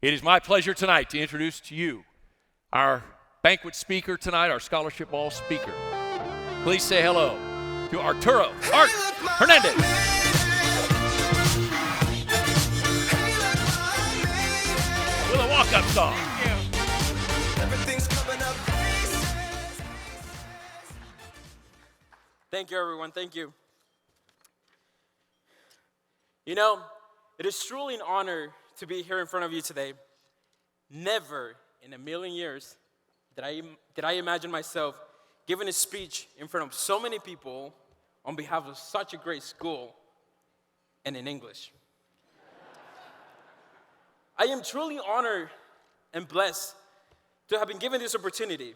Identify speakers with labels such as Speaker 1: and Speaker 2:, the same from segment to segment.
Speaker 1: It is my pleasure tonight to introduce to you our banquet speaker tonight, our scholarship ball speaker. Please say hello to Arturo Hernandez. With a walk-up song.
Speaker 2: Thank you, everyone. Thank you. You know, it is truly an honor to be here in front of you today. Never in a million years did I imagine myself giving a speech in front of so many people on behalf of such a great school and in English. I am truly honored and blessed to have been given this opportunity.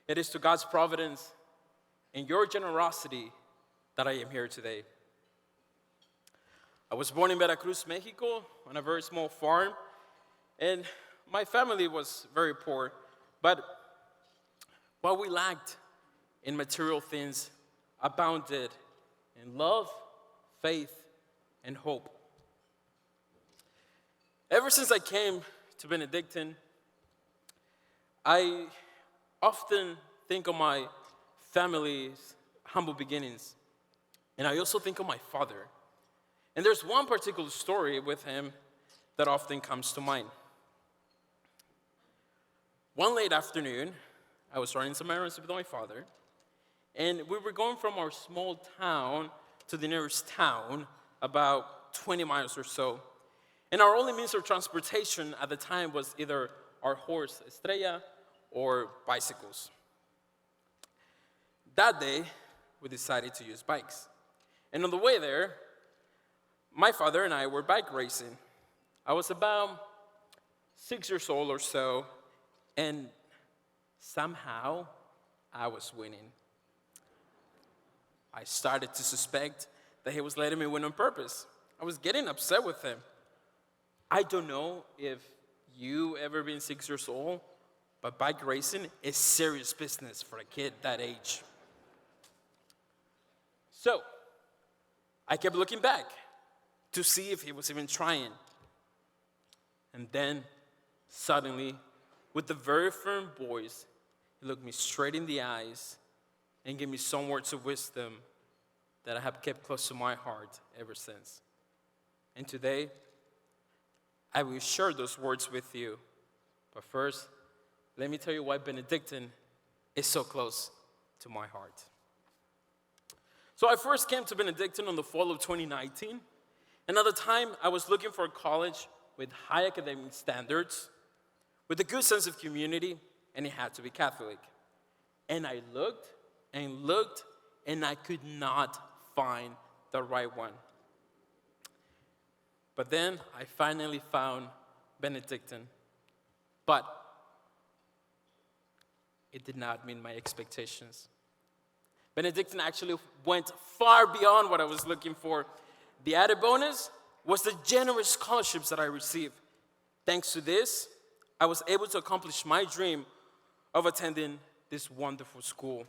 Speaker 2: It is to God's providence and your generosity that I am here today. I was born in Veracruz, Mexico, on a very small farm, and my family was very poor, but what we lacked in material things abounded in love, faith, and hope. Ever since I came to Benedictine, I often think of my family's humble beginnings, and I also think of my father. And there's one particular story with him that often comes to mind. One late afternoon, I was running some errands with my father, and we were going from our small town to the nearest town, about 20 miles or so. And our only means of transportation at the time was either our horse, Estrella, or bicycles. That day, we decided to use bikes. And on the way there, my father and I were bike racing. I was about 6 years old or so, and somehow I was winning. I started to suspect that he was letting me win on purpose. I was getting upset with him. I don't know if you ever been 6 years old, but bike racing is serious business for a kid that age. So, I kept looking back to see if he was even trying. And then, suddenly, with a very firm voice, he looked me straight in the eyes and gave me some words of wisdom that I have kept close to my heart ever since. And today, I will share those words with you. But first, let me tell you why Benedictine is so close to my heart. So I first came to Benedictine in the fall of 2019, and at the time, I was looking for a college with high academic standards, with a good sense of community, and it had to be Catholic. And I looked, and I could not find the right one. But then I finally found Benedictine. But it did not meet my expectations. Benedictine actually went far beyond what I was looking for. The added bonus was the generous scholarships that I received. Thanks to this, I was able to accomplish my dream of attending this wonderful school.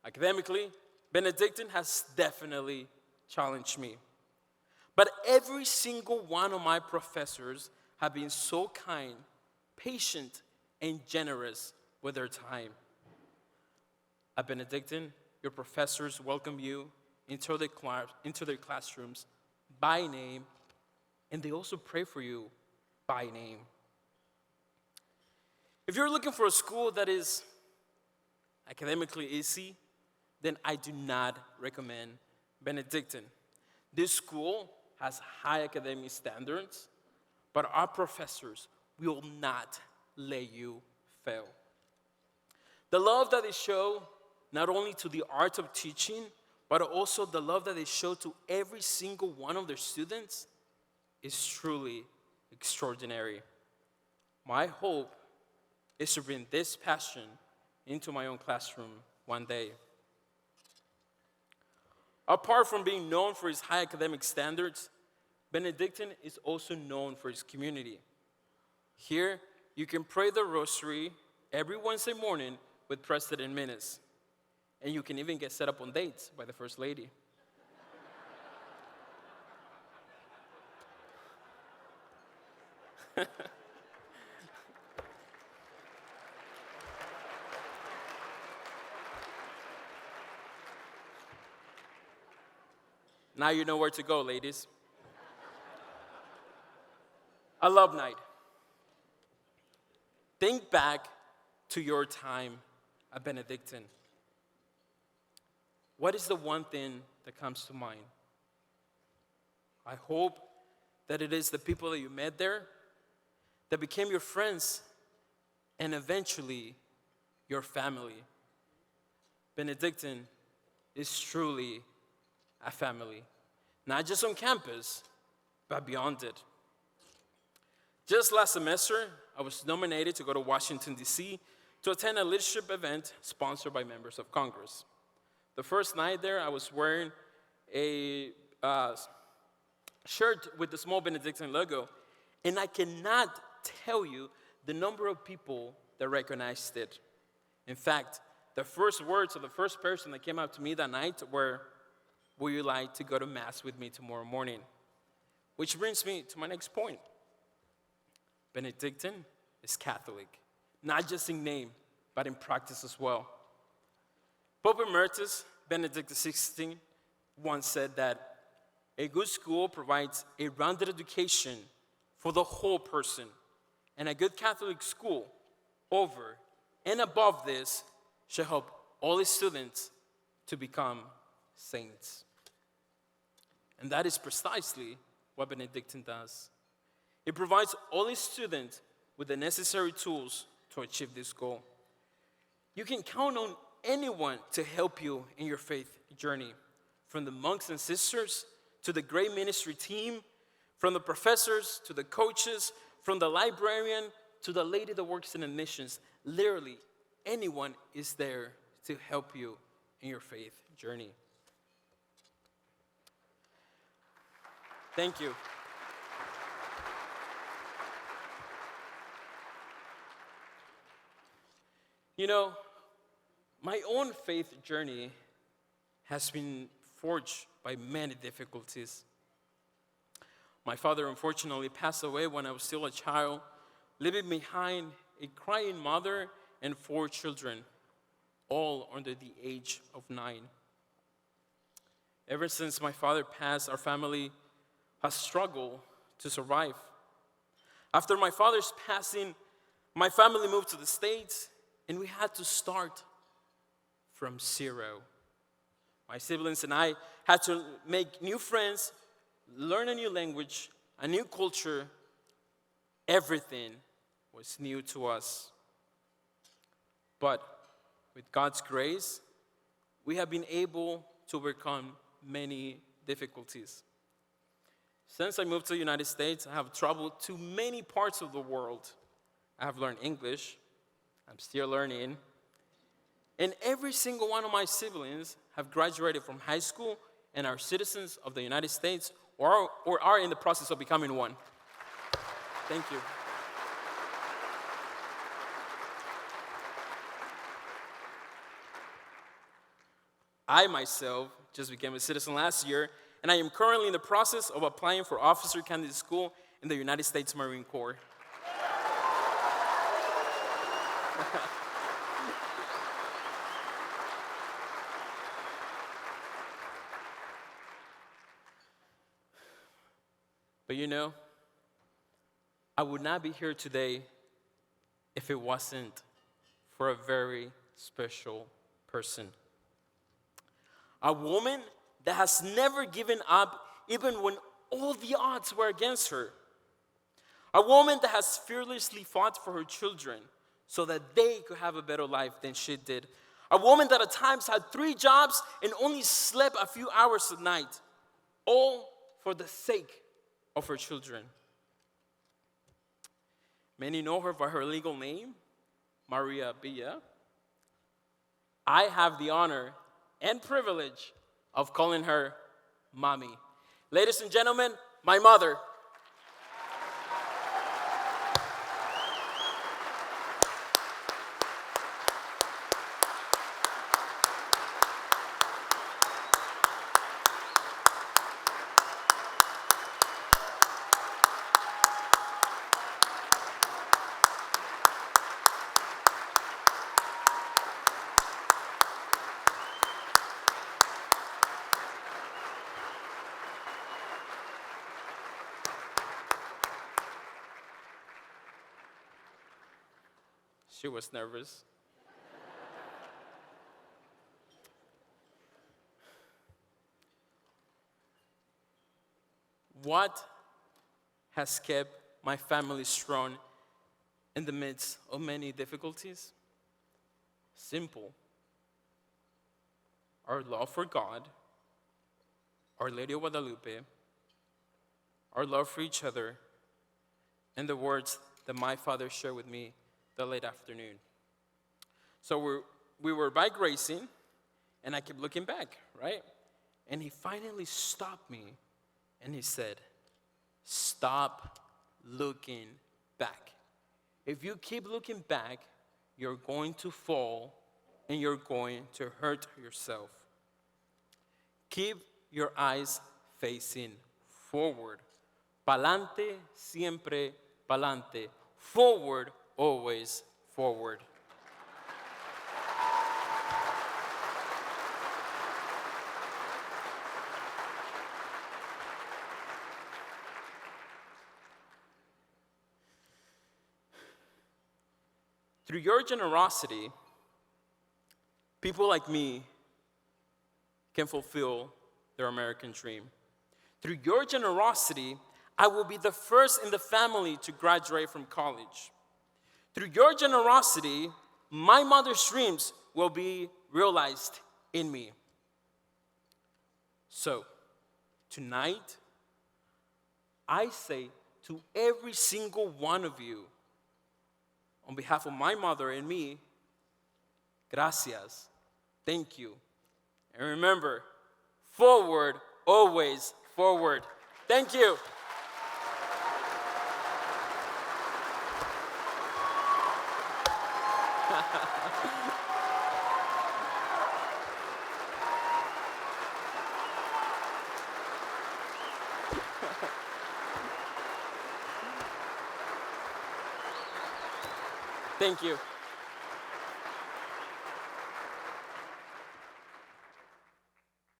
Speaker 2: Academically, Benedictine has definitely challenged me. But every single one of my professors have been so kind, patient, and generous with their time. At Benedictine, your professors welcome you into their classrooms by name, and they also pray for you by name. If you're looking for a school that is academically easy, then I do not recommend Benedictine. This school has high academic standards, but our professors will not let you fail. The love that they show, not only to the art of teaching, but also the love that they show to every single one of their students, is truly extraordinary. My hope is to bring this passion into my own classroom one day. Apart from being known for its high academic standards, Benedictine is also known for its community. Here, you can pray the rosary every Wednesday morning with President Minutes. And you can even get set up on dates by the First Lady. Now you know where to go, ladies. Alumni. Think back to your time at Benedictine. What is the one thing that comes to mind? I hope that it is the people that you met there that became your friends and eventually your family. Benedictine is truly a family, not just on campus, but beyond it. Just last semester, I was nominated to go to Washington, D.C. to attend a leadership event sponsored by members of Congress. The first night there, I was wearing a shirt with the small Benedictine logo, and I cannot tell you the number of people that recognized it. In fact, the first words of the first person that came up to me that night were, "Would you like to go to Mass with me tomorrow morning?" Which brings me to my next point. Benedictine is Catholic, not just in name, but in practice as well. Pope Emeritus Benedict XVI once said that a good school provides a rounded education for the whole person, and a good Catholic school, over and above this, should help all its students to become saints. And that is precisely what Benedictine does. It provides all its students with the necessary tools to achieve this goal. You can count on anyone to help you in your faith journey, from the monks and sisters to the great ministry team, from the professors to the coaches, from the librarian to the lady that works in admissions. Literally, anyone is there to help you in your faith journey. Thank you. You know, my own faith journey has been forged by many difficulties. My father unfortunately passed away when I was still a child, leaving behind a crying mother and 4 children, all under the age of 9. Ever since my father passed, our family has struggled to survive. After my father's passing, my family moved to the States, and we had to start from zero. My siblings and I had to make new friends, learn a new language, a new culture. Everything was new to us. But with God's grace, we have been able to overcome many difficulties. Since I moved to the United States, I have traveled to many parts of the world. I have learned English. I'm still learning. And every single one of my siblings have graduated from high school and are citizens of the United States or are in the process of becoming one. Thank you. I myself just became a citizen last year, and I am currently in the process of applying for officer candidate school in the United States Marine Corps. But you know, I would not be here today if it wasn't for a very special person. A woman that has never given up even when all the odds were against her. A woman that has fearlessly fought for her children so that they could have a better life than she did. A woman that at times had 3 jobs and only slept a few hours a night, all for the sake of her children. Many know her by her legal name, Maria Villa. I have the honor and privilege of calling her Mommy. Ladies and gentlemen, my mother. She was nervous. What has kept my family strong in the midst of many difficulties? Simple. Our love for God, Our Lady of Guadalupe, our love for each other, and the words that my father shared with me that late afternoon. So we were bike racing, and I kept looking back, right? And he finally stopped me, and he said, "Stop looking back. If you keep looking back, you're going to fall, and you're going to hurt yourself. Keep your eyes facing forward. Pa'lante, siempre pa'lante. Forward, always forward." Through your generosity, people like me can fulfill their American dream. Through your generosity, I will be the first in the family to graduate from college. Through your generosity, my mother's dreams will be realized in me. So, tonight, I say to every single one of you, on behalf of my mother and me, gracias, thank you. And remember, forward, always forward. Thank you. Thank you.